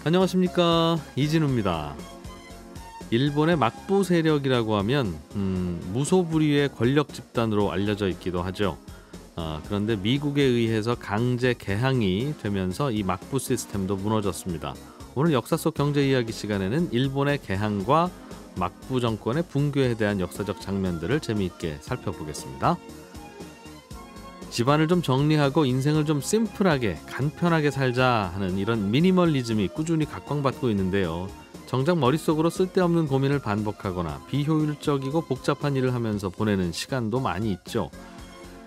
안녕하십니까, 이진우입니다. 일본의 막부 세력이라고 하면 무소불위의 권력 집단으로 알려져 있기도 하죠. 그런데 미국에 의해서 강제 개항이 되면서 이 막부 시스템도 무너졌습니다. 오늘 역사 속 경제 이야기 시간에는 일본의 개항과 막부 정권의 붕괴에 대한 역사적 장면들을 재미있게 살펴보겠습니다. 집안을 좀 정리하고 인생을 좀 심플하게 간편하게 살자 하는 이런 미니멀리즘이 꾸준히 각광받고 있는데요. 정작 머릿속으로 쓸데없는 고민을 반복하거나 비효율적이고 복잡한 일을 하면서 보내는 시간도 많이 있죠.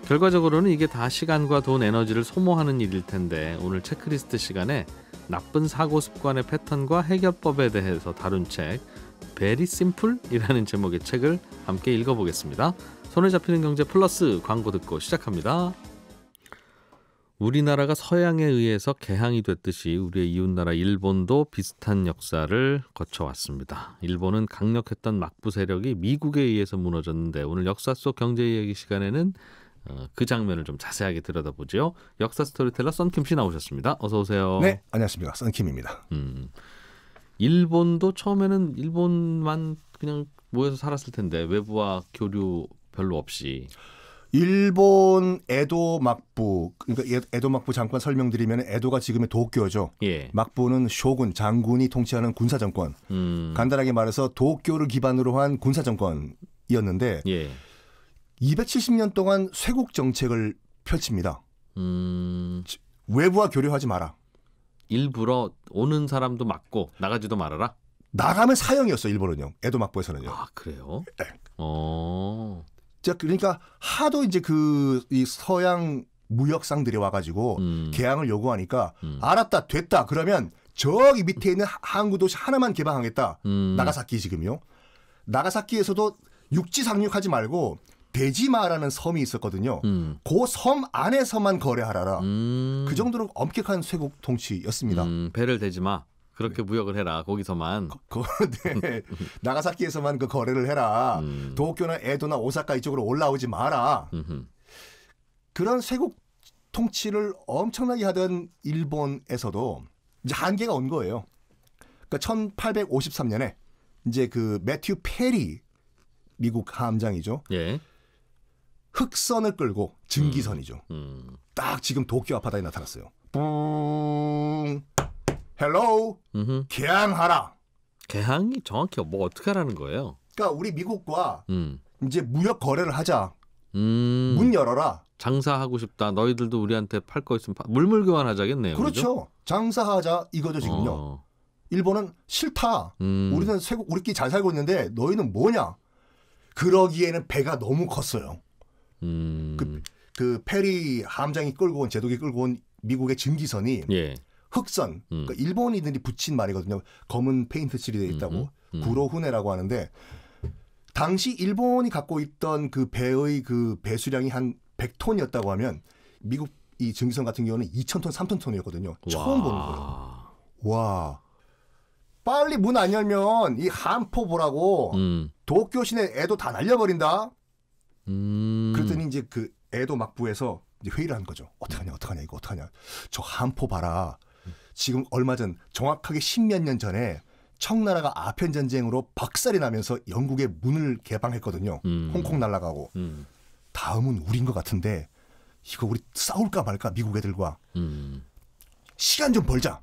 결과적으로는 이게 다 시간과 돈, 에너지를 소모하는 일일 텐데, 오늘 체크리스트 시간에 나쁜 사고 습관의 패턴과 해결법에 대해서 다룬 책 Very Simple이라는 제목의 책을 함께 읽어보겠습니다. 손에 잡히는 경제 플러스 광고 듣고 시작합니다. 우리나라가 서양에 의해서 개항이 됐듯이 우리의 이웃나라 일본도 비슷한 역사를 거쳐왔습니다. 일본은 강력했던 막부 세력이 미국에 의해서 무너졌는데, 오늘 역사 속 경제 이야기 시간에는 그 장면을 좀 자세하게 들여다보죠. 역사 스토리텔러 썬킴 씨 나오셨습니다. 어서 오세요. 네, 안녕하십니까, 썬킴입니다. 일본도 처음에는 일본만 그냥 모여서 살았을 텐데 외부와 교류 별로 없이. 일본 에도 막부, 그러니까 에도 막부 잠깐 설명드리면, 에도가 지금의 도쿄죠. 예. 막부는 쇼군, 장군이 통치하는 군사 정권. 간단하게 말해서 도쿄를 기반으로 한 군사 정권이었는데, 예. 270년 동안 쇄국 정책을 펼칩니다. 외부와 교류하지 마라. 일부러 오는 사람도 막고 나가지도 말아라. 나가면 사형이었어, 일본은요. 에도 막부에서는요. 아, 그래요? 네. 자, 그러니까 하도 이제 이 서양 무역상들이 와가지고 개항을 요구하니까, 알았다, 됐다. 그러면 저기 밑에 있는 항구 도시 하나만 개방하겠다. 나가사키 지금요. 나가사키에서도 육지 상륙하지 말고 데지마라는 섬이 있었거든요. 그 섬 안에서만 거래하라라. 그 정도로 엄격한 쇄국 통치였습니다. 배를 대지 마. 그렇게 무역을 해라. 거기서만. 네. 나가사키에서만 그 거래를 해라. 도쿄나 에도나 오사카 이쪽으로 올라오지 마라. 그런 쇄국 통치를 엄청나게 하던 일본에서도 이제 한계가 온 거예요. 그러니까 1853년에 이제 그 매튜 페리 미국 함장이죠. 예. 흑선을 끌고, 증기선이죠. 딱 지금 도쿄 앞바다에 나타났어요. 뿡. 헬로우. 개항하라. 개항이 정확히 뭐 어떻게 하라는 거예요? 그러니까 우리 미국과 이제 무역 거래를 하자. 문 문 열어라. 장사하고 싶다. 너희들도 우리한테 팔 거 있으면 물물 교환하자겠네요. 그렇죠. 그죠? 장사하자 이거죠 지금요. 일본은 싫다. 우리는 우리끼리 잘 살고 있는데 너희는 뭐냐. 그러기에는 배가 너무 컸어요. 그 페리 함장이 끌고 온, 제독이 끌고 온 미국의 증기선이, 예. 흑선, 그러니까 일본인들이 붙인 말이거든요. 검은 페인트 칠이 되어 있다고. 구로후네라고 하는데, 당시 일본이 갖고 있던 그 배의 그 배수량이 한 100톤이었다고 하면, 미국 이 증기선 같은 경우는 2,000톤, 3,000톤이었거든요. 처음 보는 거예요. 와. 빨리 문 안 열면 이 한포 보라고 도쿄 시내 에도 다 날려버린다. 그랬더니 이제 그 에도 막부에서 이제 회의를 한 거죠. 어떡하냐 이거 어떡하냐. 저 한포 봐라. 지금 얼마 전, 정확하게 10몇 년 전에 청나라가 아편 전쟁으로 박살이 나면서 영국의 문을 개방했거든요. 홍콩 날아가고. 다음은 우린 것 같은데 이거 우리 싸울까 말까 미국 애들과. 시간 좀 벌자.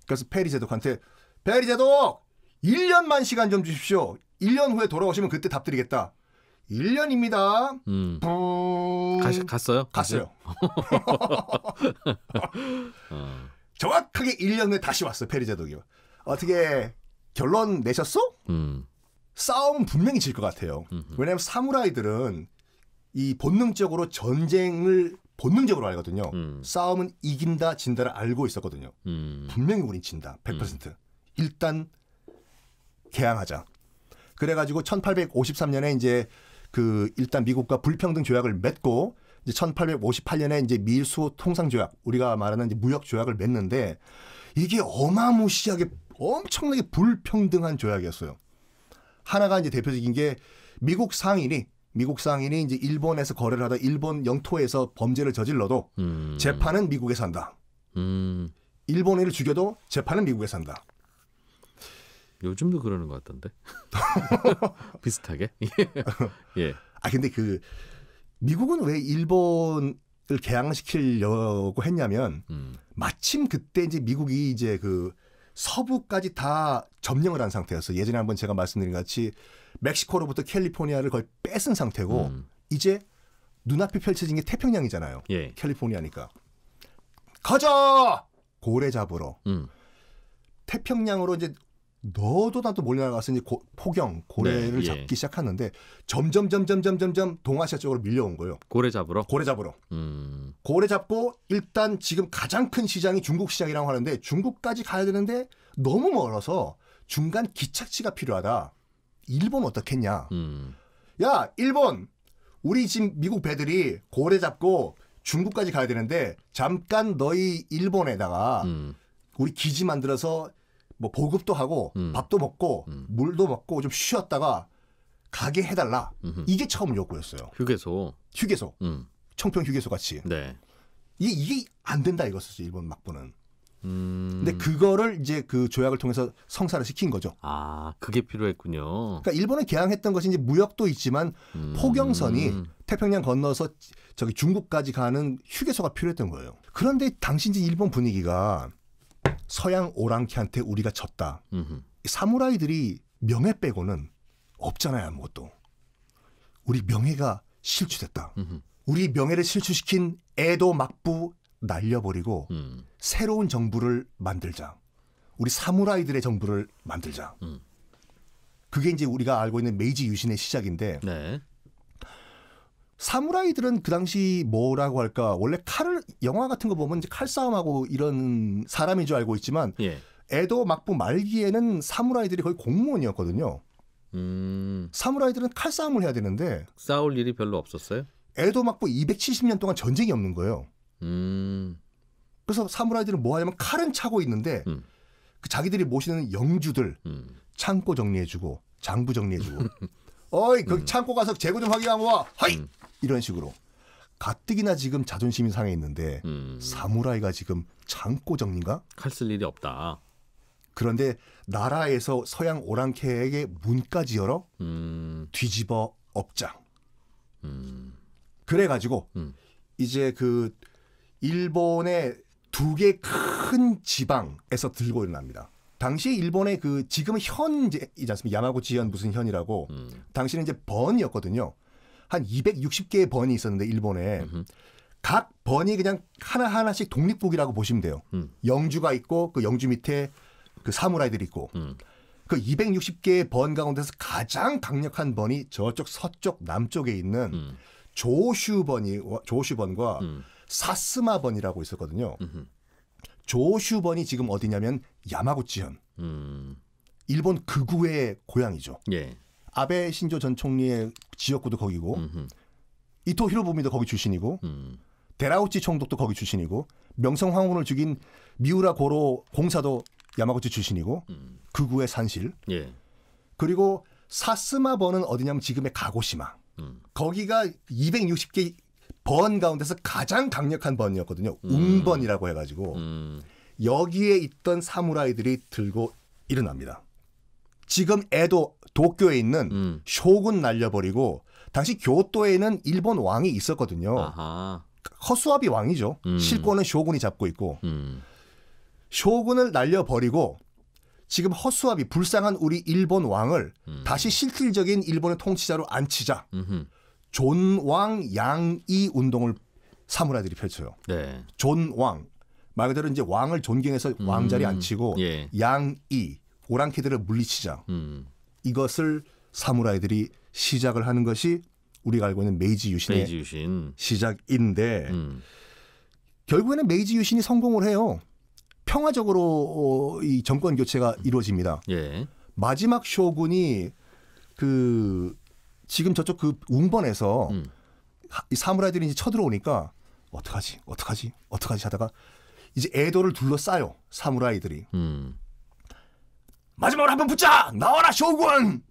그래서 페리 제독한테, 페리 제독 1년만 시간 좀 주십시오. 1년 후에 돌아오시면 그때 답 드리겠다. 1년입니다. 갔어요? 갔어요. 정확하게 1년 후에 다시 왔어요. 페리 제독이. 어떻게 결론 내셨어? 싸움은 분명히 질 것 같아요. 왜냐하면 사무라이들은 이 본능적으로 전쟁을 본능적으로 알거든요. 싸움은 이긴다 진다를 알고 있었거든요. 분명히 우린 진다. 100%. 일단 개항하자. 그래가지고 1853년에 이제 그 일단 미국과 불평등 조약을 맺고, 이제 1858년에 이제 미일수 통상 조약, 우리가 말하는 이제 무역 조약을 맺는데, 이게 어마무시하게 엄청나게 불평등한 조약이었어요. 하나가 이제 대표적인 게 미국 상인이 이제 일본에서 거래를 하다 일본 영토에서 범죄를 저질러도 재판은 미국에서 한다. 일본인을 죽여도 재판은 미국에서 한다. 요즘도 그러는 것 같던데. 비슷하게. 예. 근데 그 미국은 왜 일본을 개항시키려고 했냐면 마침 그때 이제 미국이 이제 그 서부까지 다 점령을 한 상태였어. 예전에 한번 제가 말씀드린 같이 멕시코로부터 캘리포니아를 거의 뺏은 상태고 이제 눈앞에 펼쳐진 게 태평양이잖아요. 예. 캘리포니아니까. 가자! 고래 잡으러. 태평양으로 이제 너도 나도 몰려나가서 이제 포경, 고래를 네, 잡기 시작하는데 점점 동아시아 쪽으로 밀려온 거예요. 고래 잡으러? 고래 잡으러. 고래 잡고 일단 지금 가장 큰 시장이 중국 시장이라고 하는데 중국까지 가야 되는데 너무 멀어서 중간 기착지가 필요하다. 일본 어떻겠냐. 야, 일본. 우리 지금 미국 배들이 고래 잡고 중국까지 가야 되는데 잠깐 너희 일본에다가 우리 기지 만들어서 뭐 보급도 하고 밥도 먹고 물도 먹고 좀 쉬었다가 가게 해달라. 이게 처음 요구였어요. 휴게소. 청평 휴게소 같이. 네. 이게 안 된다 이거였어요. 일본 막부는. 근데 그거를 이제 그 조약을 통해서 성사를 시킨 거죠. 아, 그게 필요했군요. 그러니까 일본은 개항했던 것이 이제 무역도 있지만 포경선이 태평양 건너서 저기 중국까지 가는 휴게소가 필요했던 거예요. 그런데 당시 이제 일본 분위기가 서양 오랑캐한테 우리가 졌다. 사무라이들이 명예 빼고는 없잖아요, 아무것도. 우리 명예가 실추됐다. 우리 명예를 실추시킨 에도 막부 날려버리고 새로운 정부를 만들자. 우리 사무라이들의 정부를 만들자. 그게 이제 우리가 알고 있는 메이지 유신의 시작인데 네. 사무라이들은 그 당시 뭐라고 할까? 원래 칼을 영화 같은 거 보면 이제 칼싸움하고 이런 사람인 줄 알고 있지만 예. 에도 막부 말기에는 사무라이들이 거의 공무원이었거든요. 사무라이들은 칼싸움을 해야 되는데 싸울 일이 별로 없었어요? 에도 막부 270년 동안 전쟁이 없는 거예요. 그래서 사무라이들은 뭐 하냐면 칼은 차고 있는데 그 자기들이 모시는 영주들 창고 정리해주고 장부 정리해주고 어이 그 창고 가서 재고 좀 확인하고 와 하이 이런 식으로 가뜩이나 지금 자존심이 상해 있는데 사무라이가 지금 창고 정리인가? 칼 쓸 일이 없다. 그런데 나라에서 서양 오랑캐에게 문까지 열어 뒤집어 엎장. 그래가지고 이제 그 일본의 두 개 큰 지방에서 들고 일어납니다. 당시 일본의 그 지금은 현이지 않습니까? 야마구치 현 무슨 현이라고. 당시는 이제 번이었거든요. 한 260개의 번이 있었는데 일본에 각 번이 그냥 하나하나씩 독립국이라고 보시면 돼요. 영주가 있고 그 영주 밑에 그 사무라이들이 있고 그 260개의 번 가운데서 가장 강력한 번이 저쪽 서쪽 남쪽에 있는 조슈번과 사스마번이라고 있었거든요. 조슈번이 지금 어디냐면 야마구치현. 일본 극우의 고향이죠. 예. 아베 신조 전 총리의 지역구도 거기고 이토 히로부미도 거기 출신이고 데라우치 총독도 거기 출신이고 명성 황혼을 죽인 미우라 고로 공사도 야마구치 출신이고 극우의 산실. 예. 그리고 사스마번은 어디냐면 지금의 가고시마. 거기가 260개 번 가운데서 가장 강력한 번이었거든요. 웅번이라고 해가지고 여기에 있던 사무라이들이 들고 일어납니다. 지금 에도 도쿄에 있는 쇼군 날려버리고 당시 교토에는 일본 왕이 있었거든요. 아하. 허수아비 왕이죠. 실권은 쇼군이 잡고 있고 쇼군을 날려버리고 지금 허수아비 불쌍한 우리 일본 왕을 다시 실질적인 일본의 통치자로 앉히자. 존왕 양이 운동을 사무라이들이 펼쳐요. 네. 존왕 말 그대로 이제 왕을 존경해서 왕자리에 앉히고 예. 양이 오랑캐들을 물리치자. 이것을 사무라이들이 시작을 하는 것이 우리가 알고 있는 메이지 유신의 시작인데 결국에는 메이지 유신이 성공을 해요. 평화적으로 이 정권 교체가 이루어집니다. 예. 마지막 쇼군이 그 지금 저쪽 그 웅번에서 이 사무라이들이 이제 쳐들어오니까 어떡하지 하다가 이제 에도를 둘러싸요. 사무라이들이. 마지막으로 한번 붙자! 나와라 쇼군!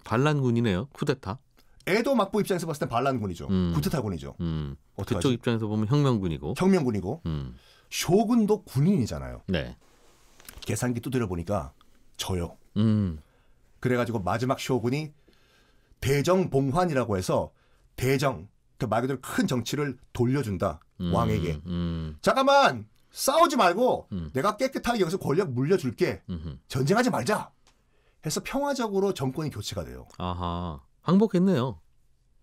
반란군이네요. 쿠데타. 에도 막부 입장에서 봤을 땐 반란군이죠. 쿠데타군이죠. 그쪽 입장에서 보면 혁명군이고. 쇼군도 군인이잖아요. 네. 계산기 두드려 보니까 져요. 그래가지고 마지막 쇼군이 대정봉환이라고 해서 대정, 그 말 그대로 큰 정치를 돌려준다. 왕에게. 잠깐만 싸우지 말고 내가 깨끗하게 여기서 권력 물려줄게. 전쟁하지 말자. 해서 평화적으로 정권이 교체가 돼요. 아하, 항복했네요.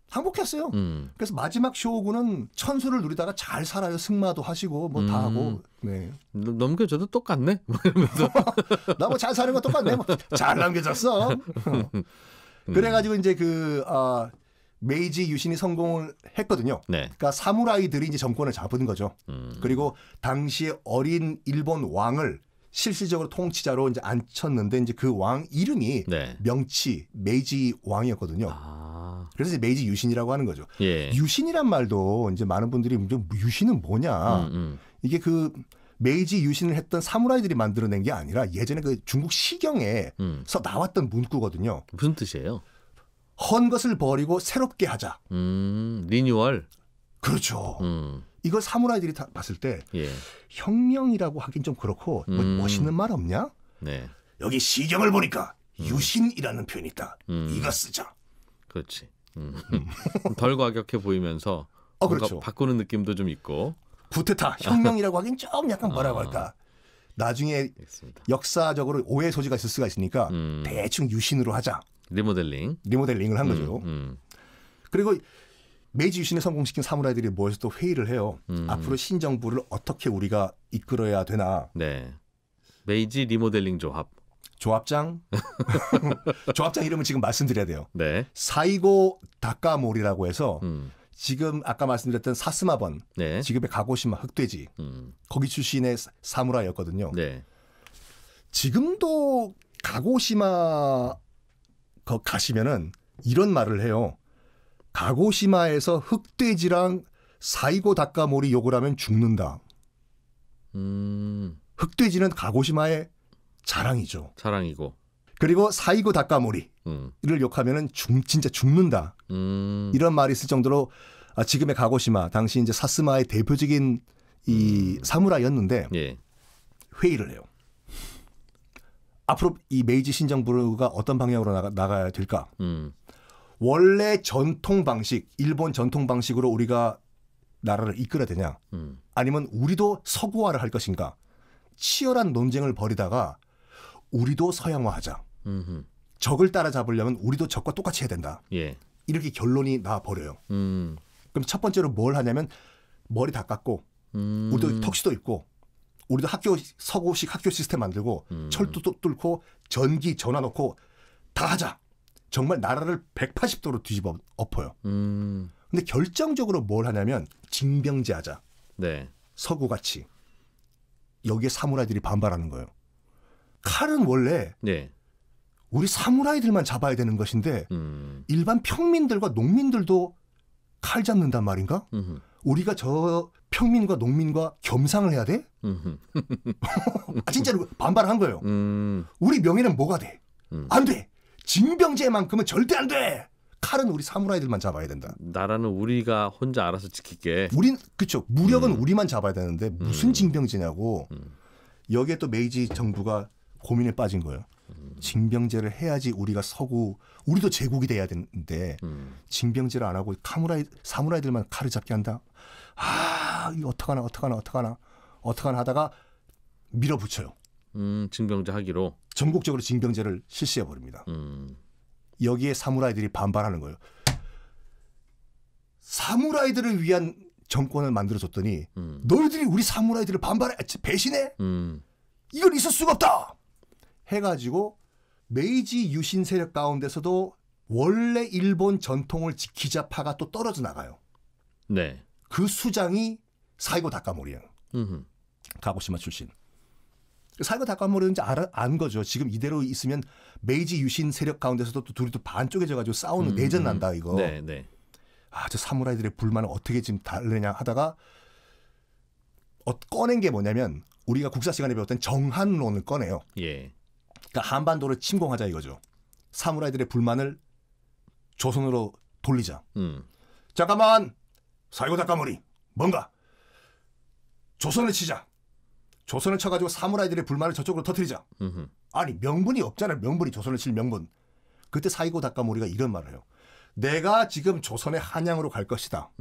항복했어요. 그래서 마지막 쇼군은 천수를 누리다가 잘 살아요. 승마도 하시고 뭐 다 하고. 네. 넘겨줘도 똑같네. 뭐 이러면서 나 뭐 잘 사는 거 똑같네. 뭐 잘 남겨졌어. 그래가지고 이제 메이지 유신이 성공을 했거든요. 네. 그러니까 사무라이들이 이제 정권을 잡은 거죠. 그리고 당시에 어린 일본 왕을 실질적으로 통치자로 이제 앉혔는데 이제 그 왕 이름이 네. 명치 메이지 왕이었거든요. 그래서 이제 메이지 유신이라고 하는 거죠. 예. 유신이란 말도 이제 많은 분들이 유신은 뭐냐. 이게 그 메이지 유신을 했던 사무라이들이 만들어낸 게 아니라 예전에 그 중국 시경에서 나왔던 문구거든요. 무슨 뜻이에요? 헌 것을 버리고 새롭게 하자. 리뉴얼. 그렇죠. 이걸 사무라이들이 다 봤을 때 예. 혁명이라고 하긴 좀 그렇고 뭐 멋있는 말 없냐? 네. 여기 시경을 보니까 유신이라는 표현이 있다. 이거 쓰자. 그렇지. 덜 과격해 보이면서 그렇죠. 바꾸는 느낌도 좀 있고. 구테타, 혁명이라고 하긴 좀 약간 뭐라고 할까. 나중에 알겠습니다. 역사적으로 오해 소지가 있을 수가 있으니까 대충 유신으로 하자. 리모델링을 한 거죠. 그리고 메이지 유신을 성공시킨 사무라이들이 모여서 또 회의를 해요. 앞으로 신정부를 어떻게 우리가 이끌어야 되나. 네. 메이지 리모델링 조합. 조합장. 조합장 이름은 지금 말씀드려야 돼요. 네. 사이고 다카모리라고 해서 지금 아까 말씀드렸던 사스마번, 네. 지금의 가고시마 흑돼지, 거기 출신의 사무라이였거든요. 네. 지금도 가고시마 가시면은 이런 말을 해요. 가고시마에서 흑돼지랑 사이고 다카모리 욕을 하면 죽는다. 흑돼지는 가고시마의 자랑이죠. 자랑이고. 그리고 사이고 다카모리를 욕하면은 진짜 죽는다. 이런 말이 있을 정도로 지금의 가고시마, 당시 이제 사스마의 대표적인 이 사무라이였는데 예. 회의를 해요. 앞으로 이 메이지 신정부가 어떤 방향으로 나가야 될까? 원래 전통 방식, 일본 전통 방식으로 우리가 나라를 이끌어야 되냐? 아니면 우리도 서구화를 할 것인가? 치열한 논쟁을 벌이다가 우리도 서양화하자. 적을 따라잡으려면 우리도 적과 똑같이 해야 된다. 예. 이렇게 결론이 나버려요. 그럼 첫 번째로 뭘 하냐면 머리 다 깎고 우리도 턱시도 입고 우리도 서구식 학교 시스템 만들고 철도 뚫고 전기 전화 놓고 다 하자. 정말 나라를 180도로 뒤집어 엎어요. 근데 결정적으로 뭘 하냐면 징병제하자. 네. 서구같이. 여기에 사무라이들이 반발하는 거예요. 칼은 원래 네. 우리 사무라이들만 잡아야 되는 것인데 일반 평민들과 농민들도 칼 잡는단 말인가? 우리가 저 평민과 농민과 겸상을 해야 돼? 진짜로 반발한 거예요. 우리 명예는 뭐가 돼? 안 돼. 징병제만큼은 절대 안 돼. 칼은 우리 사무라이들만 잡아야 된다. 나라는 우리가 혼자 알아서 지킬게. 그렇죠. 무력은 우리만 잡아야 되는데 무슨 징병제냐고. 여기에 또 메이지 정부가 고민에 빠진 거예요. 징병제를 해야지 우리가 우리도 제국이 돼야 되는데 징병제를 안 하고 사무라이들만 칼을 잡게 한다. 이거 어떡하나 하다가 밀어붙여요. 징병제 하기로. 전국적으로 징병제를 실시해 버립니다. 여기에 사무라이들이 반발하는 거예요. 사무라이들을 위한 정권을 만들어줬더니 너희들이 우리 사무라이들을 배신해? 이건 있을 수가 없다. 해가지고 메이지 유신 세력 가운데서도 원래 일본 전통을 지키자 파가 또 떨어져 나가요. 네. 그 수장이 사이고 다카모리예요. 가고시마 출신. 사이고 다카모리는 이제 안 거죠. 지금 이대로 있으면 메이지 유신 세력 가운데서도 또 둘이 또 반쪽해져가지고 싸우는 내전 난다 이거. 네, 네. 저 사무라이들의 불만을 어떻게 지금 달래냐 하다가 꺼낸 게 뭐냐면 우리가 국사 시간에 배웠던 정한론을 꺼내요. 예. 그러니까 한반도를 침공하자 이거죠. 사무라이들의 불만을 조선으로 돌리자. 잠깐만 사이고 다카모리 뭔가 조선을 치자. 조선을 쳐가지고 사무라이들의 불만을 저쪽으로 터뜨리자. 아니 명분이 없잖아요. 명분이 조선을 칠 명분. 그때 사이고 다카모리가 이런 말을 해요. 내가 지금 조선의 한양으로 갈 것이다.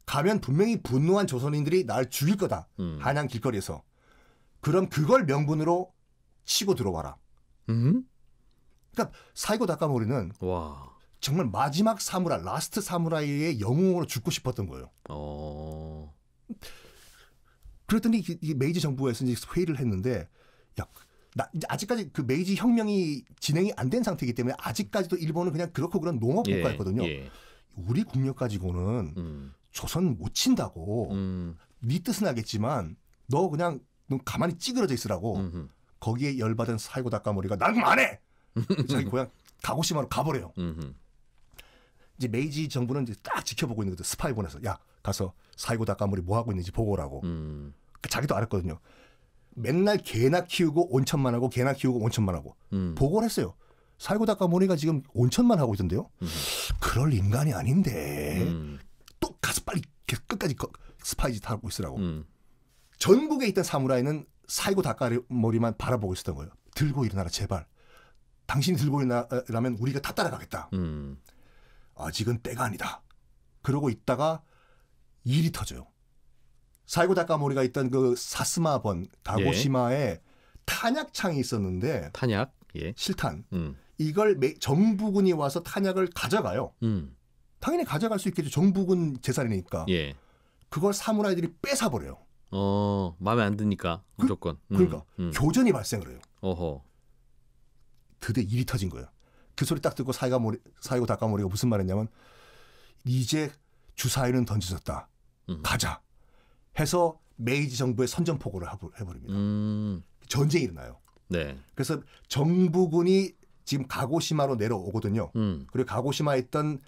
가면 분명히 분노한 조선인들이 날 죽일 거다. 한양 길거리에서. 그럼 그걸 명분으로 치고 들어와라. 그러니까 사이고 다카모리는 와. 정말 마지막 사무라이, 라스트 사무라이의 영웅으로 죽고 싶었던 거예요. 그랬더니 이 메이지 정부에서 이제 회의를 했는데, 야, 아직까지 그 메이지 혁명이 진행이 안 된 상태이기 때문에 아직까지도 일본은 그냥 그렇고 그런 농업 국가였거든요. 우리 국력 가지고는 조선 못 친다고. 네 뜻은 알겠지만 너 그냥 너 가만히 찌그러져 있으라고. 거기에 열받은 사이고 다카모리가 난 그럼 안 해. 자기 고향 가고시마로 가버려요. 이제 메이지 정부는 이제 딱 지켜보고 있는 거죠. 스파이 보내서 야 가서 사이고 다카모리 뭐 하고 있는지 보고 오라고. 자기도 알았거든요. 맨날 개나 키우고 온천만 하고 개나 키우고 온천만 하고 보고를 했어요. 사이고 다카모리가 지금 온천만 하고 있던데요. 그럴 인간이 아닌데 또 가서 빨리 끝까지 스파이 짓 하고 있으라고. 전국에 있던 사무라이는 사이고 다카모리만 바라보고 있었던 거예요. 들고 일어나라 제발. 당신이 들고 일어나면 우리가 다 따라가겠다. 아직은 때가 아니다. 그러고 있다가 일이 터져요. 사이고 다카모리가 있던 그 사스마번 가고시마에 탄약창이 있었는데 탄약? 예. 실탄. 이걸 정부군이 와서 탄약을 가져가요. 당연히 가져갈 수 있겠죠. 정부군 재산이니까. 예. 그걸 사무라이들이 뺏어버려요. 마음에 안 드니까 무조건. 그러니까 교전이 발생을 해요. 어허. 드디어 일이 터진 거예요. 그 소리 딱 듣고 사이고 다카모리가 무슨 말했냐면 이제 주사위는 던져졌다. 가자. 해서 메이지 정부의 선전포고를 해버립니다. 전쟁이 일어나요. 네. 그래서 정부군이 지금 가고시마로 내려오거든요. 그리고 가고시마에 있던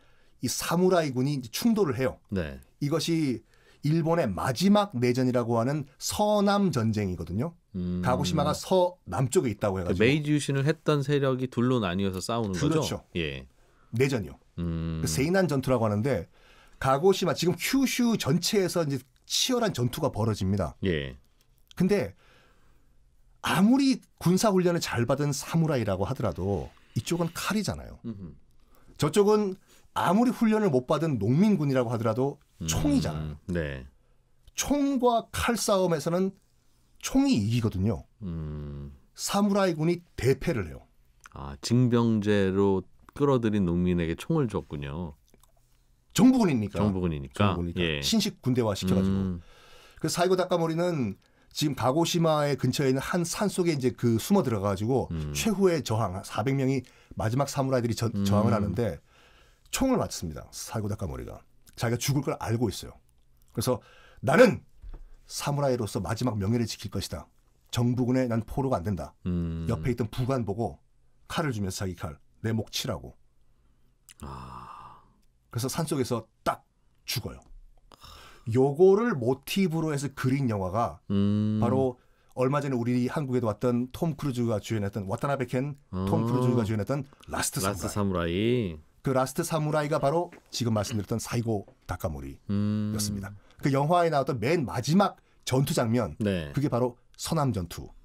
이 사무라이군이 충돌을 해요. 네. 이것이 일본의 마지막 내전이라고 하는 서남 전쟁이거든요. 가고시마가 서남쪽에 있다고 해가지고. 메이지 유신을 했던 세력이 둘로 나뉘어서 싸우는 거죠? 그렇죠. 예. 내전이요. 세이난 전투라고 하는데 가고시마 지금 큐슈 전체에서 이제 치열한 전투가 벌어집니다. 예. 근데 아무리 군사훈련을 잘 받은 사무라이라고 하더라도 이쪽은 칼이잖아요. 저쪽은 아무리 훈련을 못 받은 농민군이라고 하더라도 총이잖아요. 네. 총과 칼 싸움에서는 총이 이기거든요. 사무라이군이 대패를 해요. 아, 징병제로 끌어들인 농민에게 총을 줬군요. 정부군이니까. 예. 신식 군대화 시켜가지고. 그래서 사이고 다카모리는 지금 가고시마의 근처에 있는 한 산 속에 이제 그 숨어 들어가가지고 최후의 저항, 400명이 마지막 사무라이들이 저항을 하는데 총을 맞습니다. 사이고 다카모리가. 자기가 죽을 걸 알고 있어요. 그래서 나는 사무라이로서 마지막 명예를 지킬 것이다. 정부군에 난 포로가 안 된다. 옆에 있던 부관 보고 칼을 주면서 자기 칼, 내 목 치라고. 그래서 산속에서 딱 죽어요. 요거를 모티브로 해서 그린 영화가 바로 얼마 전에 우리 한국에도 왔던 톰 크루즈가 주연했던 와타나베 켄 톰 크루즈가 주연했던 라스트 사무라이. 그 라스트 사무라이가 바로 지금 말씀드렸던 사이고 다카모리였습니다. 그 영화에 나왔던 맨 마지막 전투 장면, 네. 그게 바로 서남 전투였어요.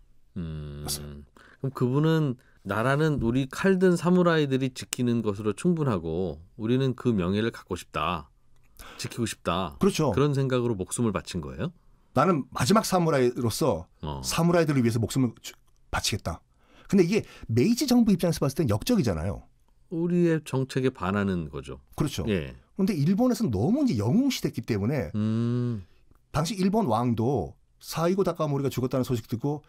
그럼 그분은 나라는 우리 칼든 사무라이들이 지키는 것으로 충분하고 우리는 그 명예를 갖고 싶다. 지키고 싶다. 그렇죠. 그런 생각으로 목숨을 바친 거예요? 나는 마지막 사무라이로서 사무라이들을 위해서 목숨을 바치겠다. 근데 이게 메이지 정부 입장에서 봤을 땐 역적이잖아요. 우리의 정책에 반하는 거죠. 그렇죠. 예. 그런데 일본에서는 너무 이제 영웅시됐기 때문에 당시 일본 왕도 사이고 다카모리가 죽었다는 소식 듣고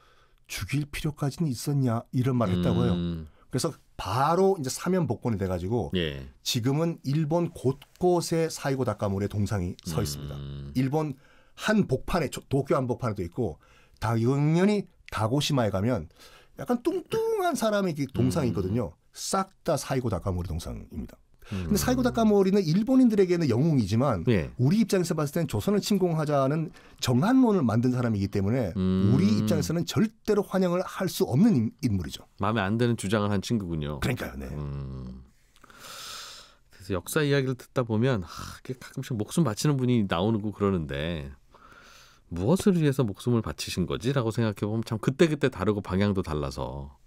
죽일 필요까지는 있었냐 이런 말을 했다고 해요. 그래서 바로 이제 사면 복권이 돼가지고 예. 지금은 일본 곳곳에 사이고 다카모리의 동상이 서 있습니다. 일본 한 복판에 도쿄 한복판에도 있고 당연히 가고시마에 가면 약간 뚱뚱한 사람의 동상이 있거든요. 싹 다 사이고 다카모리 동상입니다. 근데 사이고 다카모리는 일본인들에게는 영웅이지만 예. 우리 입장에서 봤을 때는 조선을 침공하자는 정한론을 만든 사람이기 때문에 우리 입장에서는 절대로 환영을 할 수 없는 인물이죠. 마음에 안 드는 주장을 한 친구군요. 그러니까요. 네. 그래서 역사 이야기를 듣다 보면 가끔씩 목숨 바치는 분이 나오고 그러는데 무엇을 위해서 목숨을 바치신 거지라고 생각해 보면 참 그때그때 다르고 방향도 달라서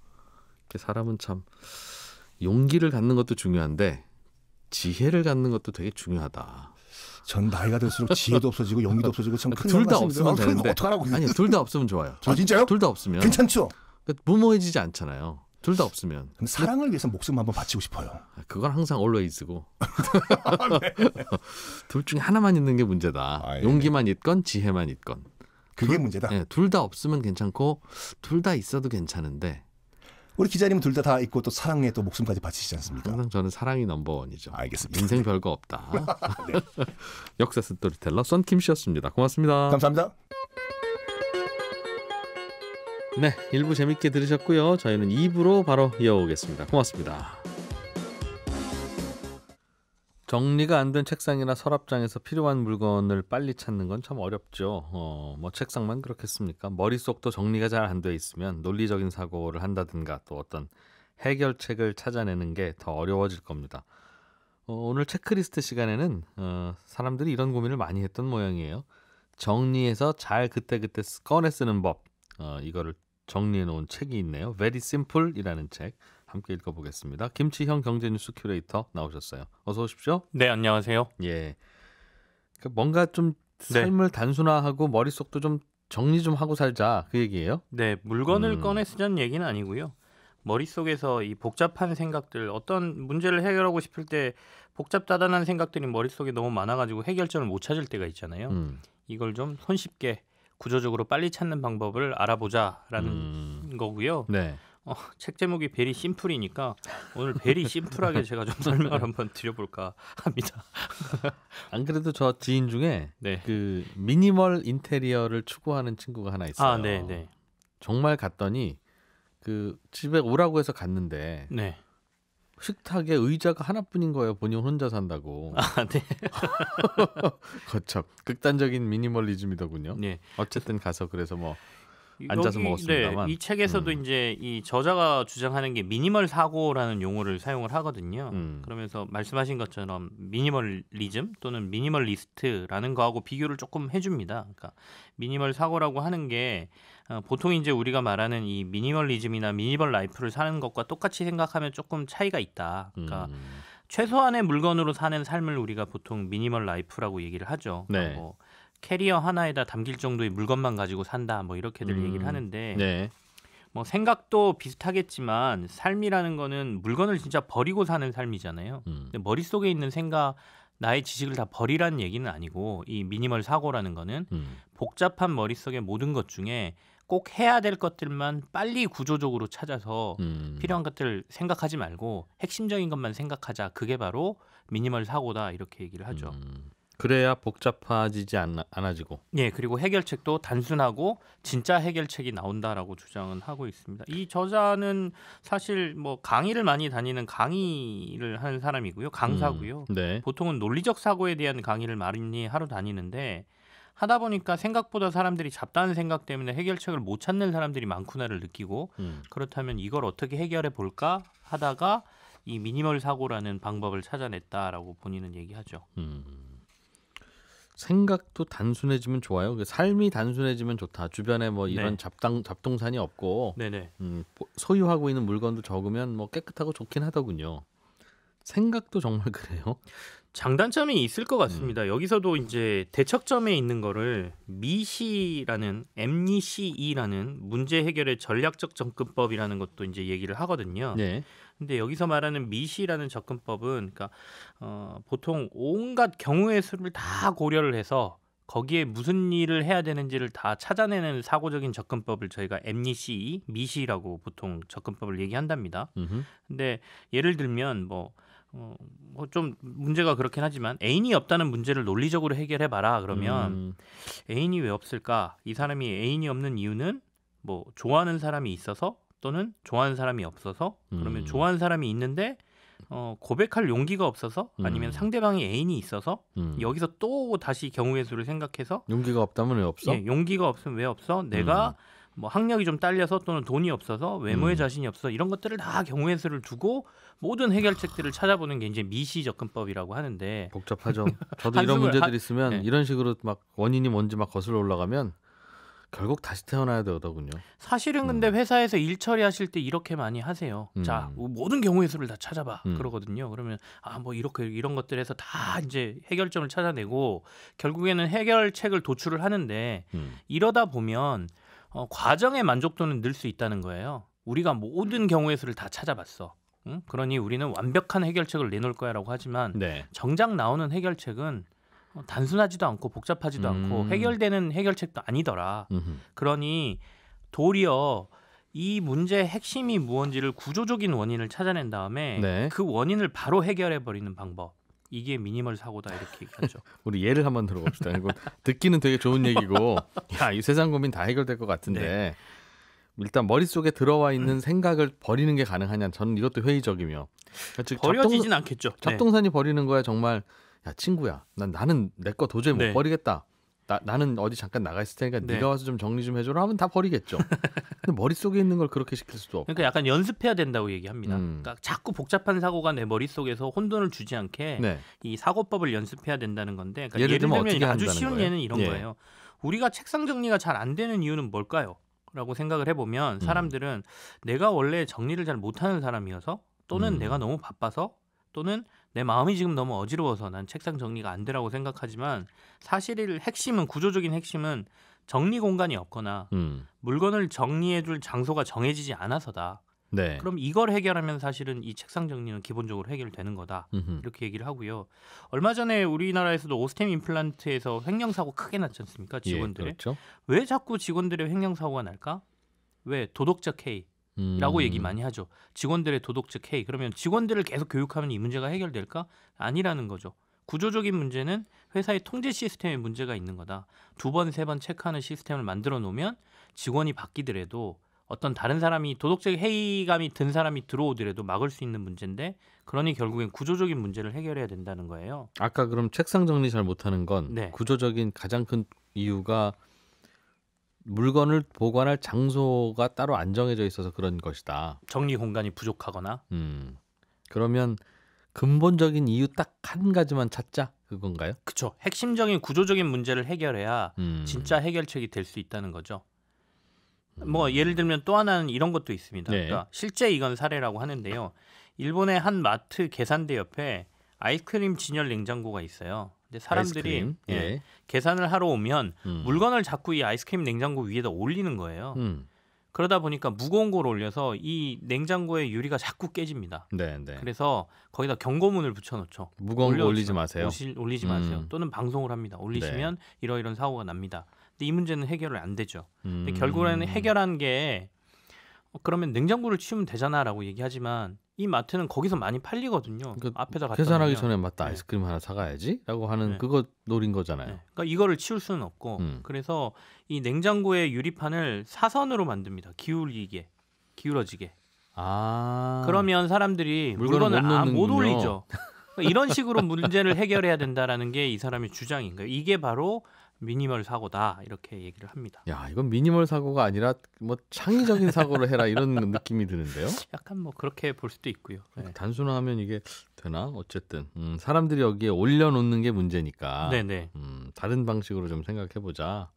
사람은 참 용기를 갖는 것도 중요한데 지혜를 갖는 것도 되게 중요하다. 전 나이가 들수록 지혜도 없어지고 용기도 없어지고 참 큰 둘 다 없으면 되는데 어떡하라고. 아니 둘 다 없으면 좋아요. 아 진짜요? 둘 다 없으면 괜찮죠? 무모해지지 않잖아요. 둘 다 없으면. 근데 사랑을 위해서 목숨 한번 바치고 싶어요. 그건 항상 always고 네. 둘 중에 하나만 있는 게 문제다. 아, 예. 용기만 있건 지혜만 있건 그게 문제다. 네, 둘 다 없으면 괜찮고 둘 다 있어도 괜찮은데 우리 기자님은 둘 다 있고 또 사랑에 또 목숨까지 바치시지 않습니까? 항상 저는 사랑이 넘버원이죠. 알겠습니다. 인생 별거 없다. 네. 역사 스토리텔러 썬킴 씨였습니다. 고맙습니다. 감사합니다. 네, 1부 재밌게 들으셨고요. 저희는 2부로 바로 이어오겠습니다. 고맙습니다. 정리가 안 된 책상이나 서랍장에서 필요한 물건을 빨리 찾는 건 참 어렵죠. 뭐 책상만 그렇겠습니까? 머릿속도 정리가 잘 안 돼 있으면 논리적인 사고를 한다든가 또 어떤 해결책을 찾아내는 게 더 어려워질 겁니다. 오늘 체크리스트 시간에는 사람들이 이런 고민을 많이 했던 모양이에요. 정리해서 잘 그때그때 꺼내 쓰는 법, 이거를 정리해 놓은 책이 있네요. Very Simple이라는 책 함께 읽어보겠습니다. 김치형 경제뉴스 큐레이터 나오셨어요. 어서 오십시오. 네, 안녕하세요. 예, 뭔가 좀 삶을 단순화하고 머릿속도 좀 정리 좀 하고 살자 그 얘기예요. 네, 물건을 꺼내 쓰자는 얘기는 아니고요. 머릿속에서 이 복잡한 생각들, 어떤 문제를 해결하고 싶을 때 복잡다단한 생각들이 머릿속에 너무 많아가지고 해결점을 못 찾을 때가 있잖아요. 이걸 좀 손쉽게 구조적으로 빨리 찾는 방법을 알아보자라는 거고요. 네. 책 제목이 베리 심플이니까 오늘 베리 심플하게 제가 좀 설명을 한번 드려볼까 합니다. 안 그래도 저 지인 중에 네. 그 미니멀 인테리어를 추구하는 친구가 하나 있어요. 아, 네, 네. 정말 갔더니 그 집에 오라고 해서 갔는데 네. 식탁에 의자가 하나뿐인 거예요. 본인 혼자 산다고. 아, 네. 거참 극단적인 미니멀리즘이더군요. 네. 어쨌든 가서 그래서 뭐 앉아서 먹었습니다만. 네, 이 책에서도 이제 이 저자가 주장하는 게 미니멀 사고라는 용어를 사용을 하거든요. 그러면서 말씀하신 것처럼 미니멀리즘 또는 미니멀리스트라는 거하고 비교를 조금 해줍니다. 그러니까 미니멀 사고라고 하는 게 보통 이제 우리가 말하는 이 미니멀리즘이나 미니멀 라이프를 사는 것과 똑같이 생각하면 조금 차이가 있다. 그러니까 최소한의 물건으로 사는 삶을 우리가 보통 미니멀 라이프라고 얘기를 하죠. 네. 그러니까 뭐 캐리어 하나에다 담길 정도의 물건만 가지고 산다 뭐 이렇게들 얘기를 하는데 네. 뭐 생각도 비슷하겠지만 삶이라는 거는 물건을 진짜 버리고 사는 삶이잖아요. 근데 머릿속에 있는 생각 나의 지식을 다 버리라는 얘기는 아니고 이 미니멀 사고라는 거는 복잡한 머릿속의 모든 것 중에 꼭 해야 될 것들만 빨리 구조적으로 찾아서 필요한 것들을 생각하지 말고 핵심적인 것만 생각하자. 그게 바로 미니멀 사고다 이렇게 얘기를 하죠. 그래야 복잡해지지 않아지고. 예, 그리고 해결책도 단순하고 진짜 해결책이 나온다라고 주장은 하고 있습니다. 이 저자는 사실 뭐 강의를 많이 다니는 강의를 하는 사람이고요. 강사고요. 네. 보통은 논리적 사고에 대한 강의를 많이 하러 다니는데 하다 보니까 생각보다 사람들이 잡다한 생각 때문에 해결책을 못 찾는 사람들이 많구나를 느끼고 그렇다면 이걸 어떻게 해결해 볼까 하다가 이 미니멀 사고라는 방법을 찾아냈다라고 본인은 얘기하죠. 생각도 단순해지면 좋아요. 삶이 단순해지면 좋다. 주변에 뭐 이런 네. 잡동산이 없고 네네. 소유하고 있는 물건도 적으면 뭐 깨끗하고 좋긴 하더군요. 생각도 정말 그래요? 장단점이 있을 것 같습니다. 여기서도 이제 대척점에 있는 거를 MNICE라는 문제 해결의 전략적 접근법이라는 것도 이제 얘기를 하거든요. 네. 근데 여기서 말하는 미시라는 접근법은 그러니까 보통 온갖 경우의 수를 다 고려를 해서 거기에 무슨 일을 해야 되는지를 다 찾아내는 사고적인 접근법을 저희가 MNICE, 미시라고 보통 접근법을 얘기한답니다. 근데 예를 들면 뭐 좀 문제가 그렇긴 하지만 애인이 없다는 문제를 논리적으로 해결해 봐라 그러면 애인이 왜 없을까? 이 사람이 애인이 없는 이유는 뭐 좋아하는 사람이 있어서 또는 좋아하는 사람이 없어서 그러면 좋아하는 사람이 있는데 고백할 용기가 없어서 아니면 상대방이 애인이 있어서 여기서 또 다시 경우의 수를 생각해서 용기가 없다면 왜 없어? 예, 용기가 없으면 왜 없어? 내가 뭐 학력이 좀 딸려서 또는 돈이 없어서 외모에 자신이 없어 이런 것들을 다 경우의 수를 두고 모든 해결책들을 찾아보는 게 이제 미시 접근법이라고 하는데 복잡하죠. 저도 이런 문제들 있으면 네. 이런 식으로 막 원인이 뭔지 막 거슬러 올라가면 결국 다시 태어나야 되더군요. 사실은 근데 회사에서 일 처리하실 때 이렇게 많이 하세요. 자, 모든 경우의 수를 다 찾아봐. 그러거든요. 그러면 뭐 이렇게 이런 것들에서 다 이제 해결점을 찾아내고 결국에는 해결책을 도출을 하는데 이러다 보면 과정의 만족도는 늘 수 있다는 거예요. 우리가 모든 경우의 수를 다 찾아봤어. 응? 그러니 우리는 완벽한 해결책을 내놓을 거야라고 하지만 네. 정작 나오는 해결책은 단순하지도 않고 복잡하지도 않고 해결되는 해결책도 아니더라. 그러니 도리어 이 문제의 핵심이 무언지를 구조적인 원인을 찾아낸 다음에 네. 그 원인을 바로 해결해버리는 방법. 이게 미니멀 사고다 이렇게 얘기하죠. 우리 예를 한번 들어봅시다. 이거 듣기는 되게 좋은 얘기고 야, 이 세상 고민 다 해결될 것 같은데 네. 일단 머릿속에 들어와 있는 생각을 버리는 게 가능하냐. 저는 이것도 회의적이며 즉 버려지진 않겠죠. 잡동사니 버리는 거야 정말 야 친구야 나는 내 거 도저히 못 네. 버리겠다. 나는 어디 잠깐 나가 있을 테니까 네. 네가 와서 좀 정리 좀 해줘라 하면 다 버리겠죠. 근데 머릿속에 있는 걸 그렇게 시킬 수도 없고. 그러니까 약간 연습해야 된다고 얘기합니다. 그러니까 자꾸 복잡한 사고가 내 머릿속에서 혼돈을 주지 않게 네. 이 사고법을 연습해야 된다는 건데 그러니까 예를 들면 어떻게 아주 한다는 쉬운 거예요? 예는 이런 예. 거예요. 우리가 책상 정리가 잘 안 되는 이유는 뭘까요? 라고 생각을 해보면 사람들은 내가 원래 정리를 잘 못하는 사람이어서 또는 내가 너무 바빠서 또는 내 마음이 지금 너무 어지러워서 난 책상 정리가 안 되라고 생각하지만 사실 핵심은 구조적인 핵심은 정리 공간이 없거나 물건을 정리해줄 장소가 정해지지 않아서다. 네. 그럼 이걸 해결하면 사실은 이 책상 정리는 기본적으로 해결되는 거다. 이렇게 얘기를 하고요. 얼마 전에 우리나라에서도 오스템 임플란트에서 횡령사고 크게 났지 않습니까? 직원들의. 예, 그렇죠. 왜 자꾸 직원들의 횡령사고가 날까? 왜? 도덕적 해이라고 얘기 많이 하죠. 직원들의 도덕적 해이. 그러면 직원들을 계속 교육하면 이 문제가 해결될까? 아니라는 거죠. 구조적인 문제는 회사의 통제 시스템에 문제가 있는 거다. 2번, 3번 체크하는 시스템을 만들어 놓으면 직원이 바뀌더라도 어떤 다른 사람이 도덕적 회의감이 든 사람이 들어오더라도 막을 수 있는 문제인데 그러니 결국엔 구조적인 문제를 해결해야 된다는 거예요. 아까 그럼 책상 정리 잘 못하는 건 네. 구조적인 가장 큰 이유가 물건을 보관할 장소가 따로 안 정해져 있어서 그런 것이다. 정리 공간이 부족하거나. 그러면 근본적인 이유 딱 한 가지만 찾자 그건가요? 그렇죠. 핵심적인 구조적인 문제를 해결해야 진짜 해결책이 될 수 있다는 거죠. 뭐 예를 들면 또 하나는 이런 것도 있습니다. 네. 그러니까 실제 이건 사례라고 하는데요. 일본의 한 마트 계산대 옆에 아이스크림 진열 냉장고가 있어요. 근데 사람들이 아이스크림? 예. 계산을 하러 오면 물건을 자꾸 이 아이스크림 냉장고 위에다 올리는 거예요. 그러다 보니까 무거운 걸 올려서 이 냉장고의 유리가 자꾸 깨집니다. 네, 네. 그래서 거기다 경고문을 붙여놓죠. 무거운 거 올리지 마세요. 올리지 마세요. 또는 방송을 합니다. 올리시면 네. 이러이런 사고가 납니다. 근데 이 문제는 해결을 안 되죠. 근데 결국에는 해결한 게 그러면 냉장고를 치우면 되잖아라고 얘기하지만 이 마트는 거기서 많이 팔리거든요. 그러니까 앞에다 갖다 계산하기 놓으면. 전에 맞다 네. 아이스크림 하나 사가야지라고 하는 네. 그거 노린 거잖아요. 네. 그러니까 이거를 치울 수는 없고 그래서 이 냉장고의 유리판을 사선으로 만듭니다. 기울어지게. 아. 그러면 사람들이 물건을 물건을 못 못 넣는군요. 올리죠. 그러니까 이런 식으로 문제를 해결해야 된다라는 게 이 사람의 주장인 거예요. 이게 바로 미니멀 사고다 이렇게 얘기를 합니다. 야, 이건 미니멀 사고가 아니라 뭐 창의적인 사고를 해라 이런 느낌이 드는데요. 약간 뭐 그렇게 볼 수도 있고요. 네. 단순화하면 이게 되나? 어쨌든 사람들이 여기에 올려놓는 게 문제니까. 네네. 다른 방식으로 좀 생각해보자.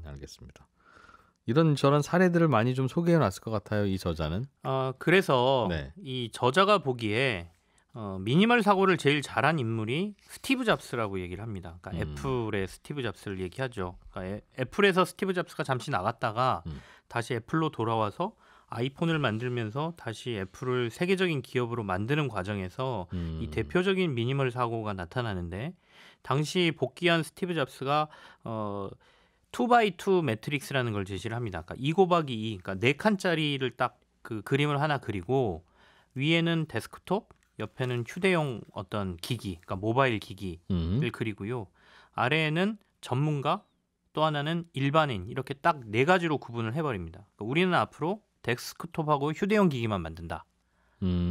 알겠습니다. 이런 저런 사례들을 많이 좀 소개해놨을 것 같아요. 이 저자는. 그래서 네. 이 저자가 보기에 미니멀 사고를 제일 잘한 인물이 스티브 잡스라고 얘기를 합니다. 그러니까 애플의 스티브 잡스를 얘기하죠. 그러니까 애플에서 스티브 잡스가 잠시 나갔다가 다시 애플로 돌아와서 아이폰을 만들면서 다시 애플을 세계적인 기업으로 만드는 과정에서 이 대표적인 미니멀 사고가 나타나는데 당시 복귀한 스티브 잡스가 2x2 매트릭스라는 걸 제시를 합니다. 그러니까 2 곱하기 2, 그러니까 4칸짜리를 딱 그 그림을 하나 그리고 위에는 데스크톱, 옆에는 휴대용 어떤 기기, 그러니까 모바일 기기를 그리고요. 아래에는 전문가, 또 하나는 일반인 이렇게 딱 4가지로 구분을 해버립니다. 그러니까 우리는 앞으로 데스크톱하고 휴대용 기기만 만든다.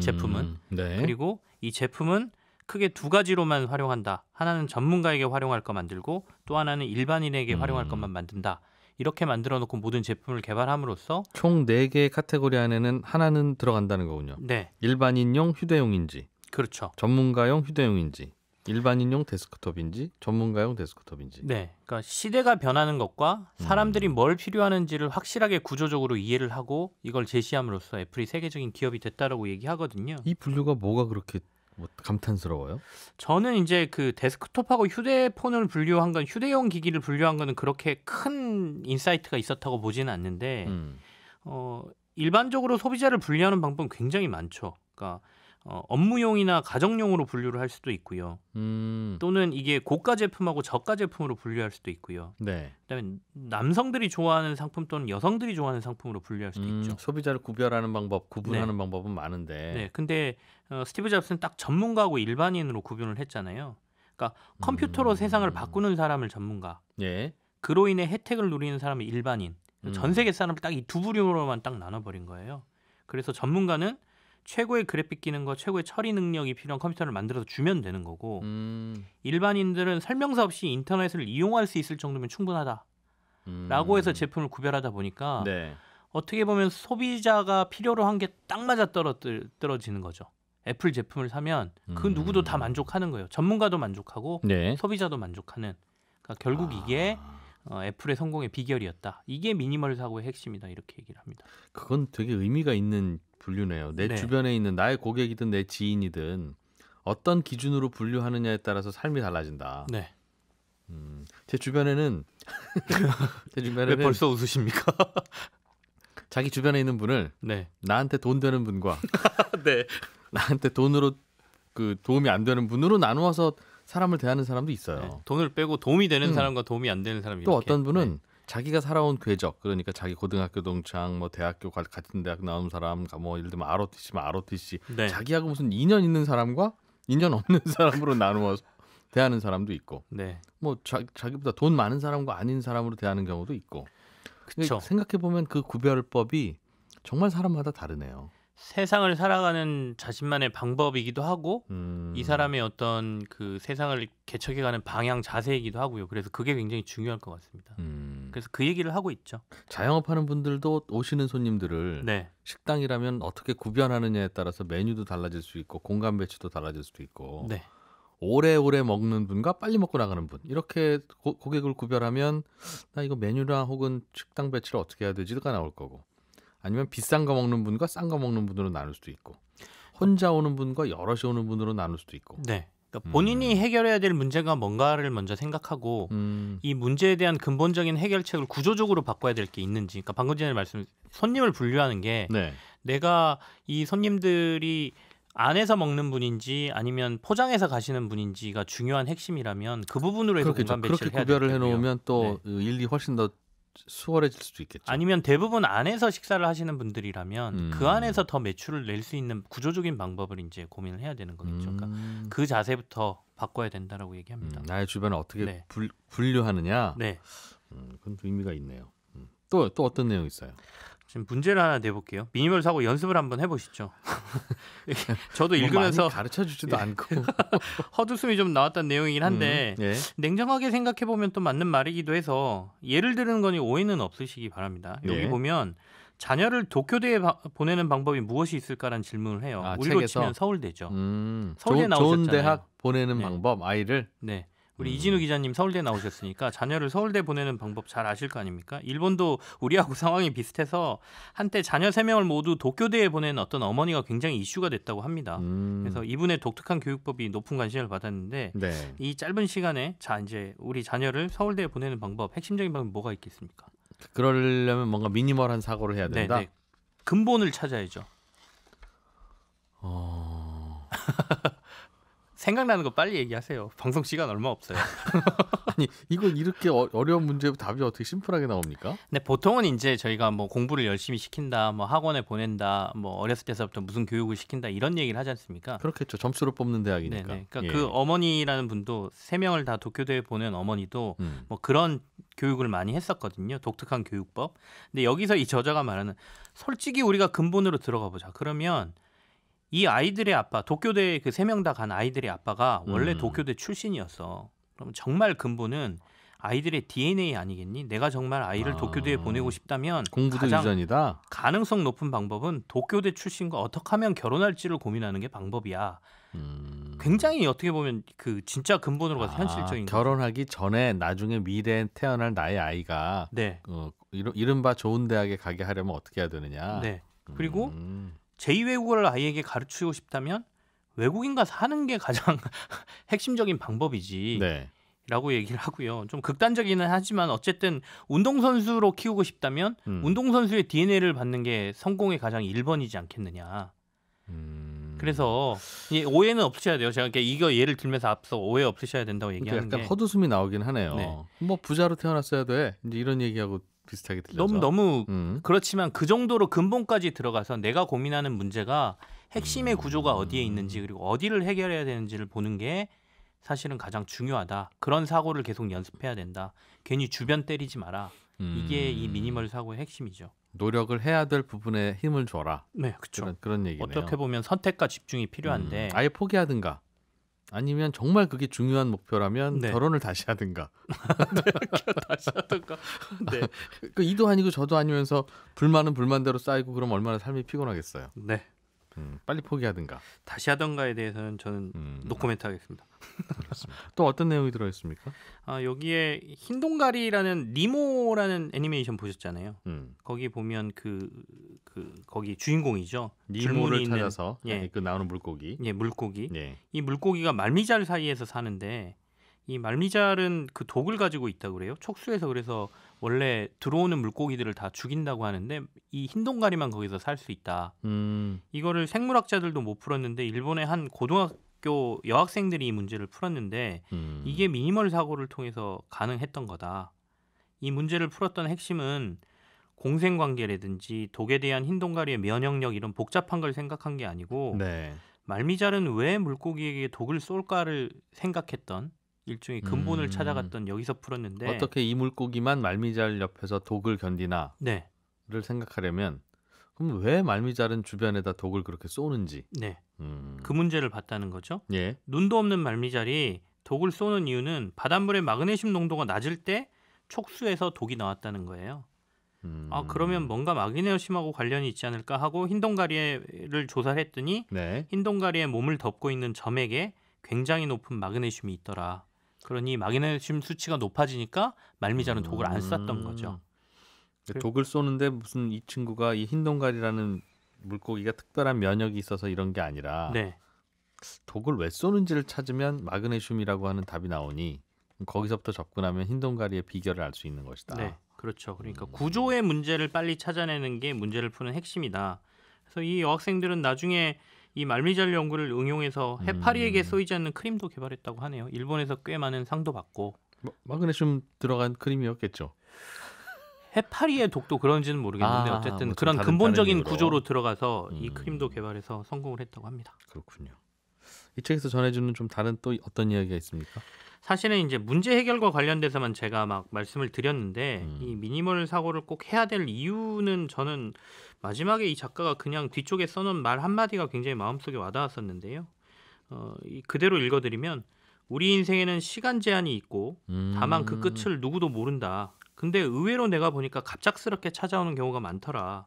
제품은. 네. 그리고 이 제품은 크게 2가지로만 활용한다. 하나는 전문가에게 활용할 거 만들고 또 하나는 일반인에게 활용할 것만 만든다. 이렇게 만들어 놓고 모든 제품을 개발함으로써 총 4개의 카테고리 안에는 하나는 들어간다는 거군요. 네. 일반인용 휴대용인지, 그렇죠. 전문가용 휴대용인지, 일반인용 데스크톱인지, 전문가용 데스크톱인지. 네. 그러니까 시대가 변하는 것과 사람들이 뭘 필요하는지를 확실하게 구조적으로 이해를 하고 이걸 제시함으로써 애플이 세계적인 기업이 됐다라고 얘기하거든요. 이 분류가 뭐가 그렇게 감탄스러워요? 저는 이제 그 데스크톱하고 휴대폰을 분류한 건 휴대용 기기를 분류한 거는 그렇게 큰 인사이트가 있었다고 보지는 않는데 일반적으로 소비자를 분류하는 방법은 굉장히 많죠. 그러니까 업무용이나 가정용으로 분류를 할 수도 있고요. 또는 이게 고가 제품하고 저가 제품으로 분류할 수도 있고요. 네. 그다음에 남성들이 좋아하는 상품 또는 여성들이 좋아하는 상품으로 분류할 수도 있죠. 소비자를 구별하는 방법, 구분하는 방법은 많은데. 네. 근데 스티브 잡스는 딱 전문가하고 일반인으로 구분을 했잖아요. 그러니까 컴퓨터로 세상을 바꾸는 사람을 전문가. 예. 그로 인해 혜택을 누리는 사람을 일반인. 전 세계 사람을 딱 이 두 부류로만 딱 나눠버린 거예요. 그래서 전문가는 최고의 그래픽 기능과 최고의 처리 능력이 필요한 컴퓨터를 만들어서 주면 되는 거고 일반인들은 설명서 없이 인터넷을 이용할 수 있을 정도면 충분하다라고 해서 제품을 구별하다 보니까 네. 어떻게 보면 소비자가 필요로 한 게 딱 맞아 떨어지는 거죠. 애플 제품을 사면 그 누구도 다 만족하는 거예요. 전문가도 만족하고 네. 소비자도 만족하는. 그러니까 결국 이게 애플의 성공의 비결이었다. 이게 미니멀 사고의 핵심이다. 이렇게 얘기를 합니다. 그건 되게 의미가 있는 분류네요. 내 네. 주변에 있는 나의 고객이든 내 지인이든 어떤 기준으로 분류하느냐에 따라서 삶이 달라진다. 네. 제 주변에는 왜 벌써 웃으십니까? 자기 주변에 있는 분을 네. 나한테 돈 되는 분과 네. 나한테 돈으로 그 도움이 안 되는 분으로 나누어서 사람을 대하는 사람도 있어요. 네. 돈을 빼고 도움이 되는 사람과 도움이 안 되는 사람이 또 이렇게. 어떤 분은 자기가 살아온 궤적, 그러니까 자기 고등학교 동창, 뭐 대학교 같은 대학 나온 사람, 뭐 예를 들면 ROTC, 네. 자기하고 무슨 인연 있는 사람과 인연 없는 사람으로 나누어서 대하는 사람도 있고, 네. 뭐 자기보다 돈 많은 사람과 아닌 사람으로 대하는 경우도 있고. 그렇죠. 생각해 보면 그 구별법이 정말 사람마다 다르네요. 세상을 살아가는 자신만의 방법이기도 하고 이 사람의 어떤 그 세상을 개척해가는 방향 자세이기도 하고요. 그래서 그게 굉장히 중요할 것 같습니다. 그래서 그 얘기를 하고 있죠. 자영업하는 분들도 오시는 손님들을 네. 식당이라면 어떻게 구별하느냐에 따라서 메뉴도 달라질 수 있고 공간 배치도 달라질 수도 있고 네. 오래오래 먹는 분과 빨리 먹고 나가는 분 이렇게 고객을 구별하면 나 이거 메뉴랑 혹은 식당 배치를 어떻게 해야 되지가 나올 거고 아니면 비싼 거 먹는 분과 싼 거 먹는 분으로 나눌 수도 있고 혼자 오는 분과 여럿이 오는 분으로 나눌 수도 있고. 네. 그러니까 본인이 해결해야 될 문제가 뭔가를 먼저 생각하고 이 문제에 대한 근본적인 해결책을 구조적으로 바꿔야 될 게 있는지. 그러니까 방금 전에 손님을 분류하는 게 네. 내가 이 손님들이 안에서 먹는 분인지 아니면 포장해서 가시는 분인지가 중요한 핵심이라면 그 부분으로 해서 공간 배치를 해야 그렇게 구별을 되고요. 해놓으면 또 일이 훨씬 더 수월해질 수도 있겠죠. 아니면 대부분 안에서 식사를 하시는 분들이라면 그 안에서 더 매출을 낼 수 있는 구조적인 방법을 이제 고민을 해야 되는 거겠죠. 그러니까 그 자세부터 바꿔야 된다라고 얘기합니다. 나의 주변을 어떻게 네. 분류하느냐. 네. 그건 의미가 있네요. 또 어떤 내용 있어요? 지금 문제를 하나 내볼게요. 미니멀 사고 연습을 한번 해보시죠. 저도 읽으면서 많이 가르쳐주지도 않고 헛웃음이 좀 나왔던 내용이긴 한데 예. 냉정하게 생각해보면 또 맞는 말이기도 해서 예를 드는 거니 오해는 없으시기 바랍니다. 여기 예. 보면 자녀를 도쿄대에 보내는 방법이 무엇이 있을까라는 질문을 해요. 우리로 책에서? 치면 서울대죠. 좋은 서울대 나오셨잖아요. 대학 보내는 네. 방법 아이를 네. 우리 이진우 기자님 서울대 나오셨으니까 자녀를 서울대 보내는 방법 잘 아실 거 아닙니까? 일본도 우리하고 상황이 비슷해서 한때 자녀 3명을 모두 도쿄대에 보낸 어떤 어머니가 굉장히 이슈가 됐다고 합니다. 그래서 이분의 독특한 교육법이 높은 관심을 받았는데 네. 이 짧은 시간에 이제 우리 자녀를 서울대에 보내는 방법, 핵심적인 방법이 뭐가 있겠습니까? 그러려면 뭔가 미니멀한 사고를 해야 된다. 네. 근본을 찾아야죠. 생각나는 거 빨리 얘기하세요. 방송 시간 얼마 없어요. 아니 이건 이렇게 어려운 문제 답이 어떻게 심플하게 나옵니까? 근데 보통은 이제 저희가 뭐 공부를 열심히 시킨다, 뭐 학원에 보낸다, 뭐 어렸을 때서부터 무슨 교육을 시킨다 이런 얘기를 하지 않습니까? 그렇겠죠. 점수로 뽑는 대학이니까. 네네. 그러니까 예. 그 어머니라는 분도 3명을 다 도쿄대에 보낸 어머니도 뭐 그런 교육을 많이 했었거든요. 독특한 교육법. 근데 여기서 이 저자가 말하는 솔직히 우리가 근본으로 들어가 보자. 그러면 이 아이들의 아빠, 도쿄대에 그 3명 다 간 아이들의 아빠가 원래 도쿄대 출신이었어. 그럼 정말 근본은 아이들의 DNA 아니겠니? 내가 정말 아이를 도쿄대에 보내고 싶다면 공부도 가장 유전이다. 가능성 높은 방법은 도쿄대 출신과 어떻게 하면 결혼할지를 고민하는 게 방법이야. 굉장히 어떻게 보면 그 진짜 근본으로 가서 현실적인 결혼하기 전에 나중에 미래에 태어날 나의 아이가 네. 이른바 좋은 대학에 가게 하려면 어떻게 해야 되느냐. 네. 그리고 제2외국어를 아이에게 가르치고 싶다면 외국인과 사는 게 가장 핵심적인 방법이지. 네. 라고 얘기를 하고요. 좀 극단적이긴 하지만 어쨌든 운동선수로 키우고 싶다면 운동선수의 DNA를 받는 게 성공의 가장 1번이지 않겠느냐. 그래서 오해는 없으셔야 돼요. 제가 이거 예를 들면서 앞서 오해 없으셔야 된다고 얘기하는 약간 게 헛웃음이 나오긴 하네요. 네. 뭐 부자로 태어났어야 돼. 이제 이런 얘기하고 비슷하게 들려서. 너무 그렇지만 그 정도로 근본까지 들어가서 내가 고민하는 문제가 핵심의 구조가 어디에 있는지 그리고 어디를 해결해야 되는지를 보는 게 사실은 가장 중요하다. 그런 사고를 계속 연습해야 된다. 괜히 주변 때리지 마라. 이게 이 미니멀 사고의 핵심이죠. 노력을 해야 될 부분에 힘을 줘라. 네, 그렇죠. 그런 얘기네요. 어떻게 보면 선택과 집중이 필요한데 아예 포기하든가 아니면 정말 그게 중요한 목표라면 네. 결혼을 다시 하든가. 다시 하든가. 네. 그 이도 아니고 저도 아니면서 불만은 불만대로 쌓이고 그럼 얼마나 삶이 피곤하겠어요. 네. 빨리 포기하든가. 다시 하던가에 대해서는 저는 노코멘트 하겠습니다. 알겠습니다. 또 어떤 내용이 들어있습니까? 여기에 흰동가리라는 니모라는 애니메이션 보셨잖아요. 거기 보면 거기 주인공이죠. 니모를 찾아서 그 나오는 물고기. 예, 물고기. 예. 이 물고기가 말미잘 사이에서 사는데 이 말미잘은 그 독을 가지고 있다고 그래요. 촉수에서 그래서 원래 들어오는 물고기들을 다 죽인다고 하는데 이 흰동가리만 거기서 살 수 있다. 이거를 생물학자들도 못 풀었는데 일본의 한 고등학교 여학생들이 이 문제를 풀었는데 이게 미니멀 사고를 통해서 가능했던 거다. 이 문제를 풀었던 핵심은 공생관계라든지 독에 대한 흰동가리의 면역력 이런 복잡한 걸 생각한 게 아니고 네. 말미잘은 왜 물고기에게 독을 쏠까를 생각했던 일종의 근본을 찾아갔던 여기서 풀었는데 어떻게 이 물고기만 말미잘 옆에서 독을 견디나를 네. 생각하려면 그럼 왜 말미잘은 주변에다 독을 그렇게 쏘는지 네. 그 문제를 봤다는 거죠. 예. 눈도 없는 말미잘이 독을 쏘는 이유는 바닷물의 마그네슘 농도가 낮을 때 촉수에서 독이 나왔다는 거예요. 그러면 뭔가 마그네슘하고 관련이 있지 않을까 하고 흰동가리를 조사를 했더니 네. 흰동가리의 몸을 덮고 있는 점액에 굉장히 높은 마그네슘이 있더라. 그러니 마그네슘 수치가 높아지니까 말미잘은 독을 안 쐈던 거죠. 독을 쏘는데 무슨 이 친구가 이 흰동가리라는 물고기가 특별한 면역이 있어서 이런 게 아니라 네. 독을 왜 쏘는지를 찾으면 마그네슘이라고 하는 답이 나오니 거기서부터 접근하면 흰동가리의 비결을 알 수 있는 것이다. 네, 그렇죠. 그러니까 구조의 문제를 빨리 찾아내는 게 문제를 푸는 핵심이다. 그래서 이 여학생들은 나중에 이 말미잘 연구를 응용해서 해파리에게 쏘이지 않는 크림도 개발했다고 하네요. 일본에서 꽤 많은 상도 받고. 마그네슘 들어간 크림이었겠죠. 해파리의 독도 그런지는 모르겠는데 어쨌든 그런 근본적인 구조로 들어가서 이 크림도 개발해서 성공을 했다고 합니다. 그렇군요. 이 책에서 전해주는 좀 다른 또 어떤 이야기가 있습니까? 사실은 이제 문제 해결과 관련돼서만 제가 막 말씀을 드렸는데 이 미니멀 사고를 꼭 해야 될 이유는 저는 마지막에 이 작가가 그냥 뒤쪽에 써놓은 말 한마디가 굉장히 마음속에 와닿았었는데요. 그대로 읽어드리면 우리 인생에는 시간 제한이 있고 다만 그 끝을 누구도 모른다. 근데 의외로 내가 보니까 갑작스럽게 찾아오는 경우가 많더라.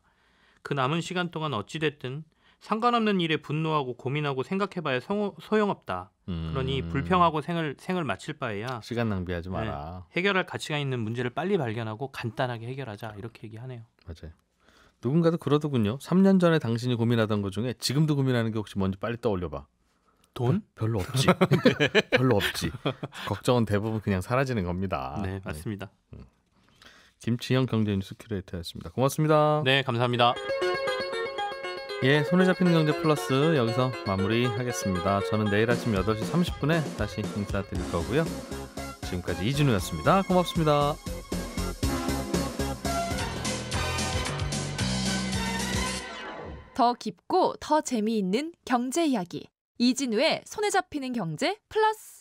그 남은 시간 동안 어찌됐든 상관없는 일에 분노하고 고민하고 생각해봐야 소용없다. 그러니 불평하고 생을 마칠 바에야 시간 낭비하지 마라. 네, 해결할 가치가 있는 문제를 빨리 발견하고 간단하게 해결하자. 이렇게 얘기하네요. 맞아요. 누군가도 그러더군요. 3년 전에 당신이 고민하던 것 중에 지금도 고민하는 게 혹시 뭔지 빨리 떠올려봐. 돈? 별로 없지. 별로 없지. 걱정은 대부분 그냥 사라지는 겁니다. 네, 맞습니다. 김치형 경제뉴스 큐레이터였습니다. 고맙습니다. 네, 감사합니다. 예, 손에 잡히는 경제 플러스 여기서 마무리하겠습니다. 저는 내일 아침 8시 30분에 다시 인사드릴 거고요. 지금까지 이진우였습니다. 고맙습니다. 더 깊고 더 재미있는 경제 이야기 이진우의 손에 잡히는 경제 플러스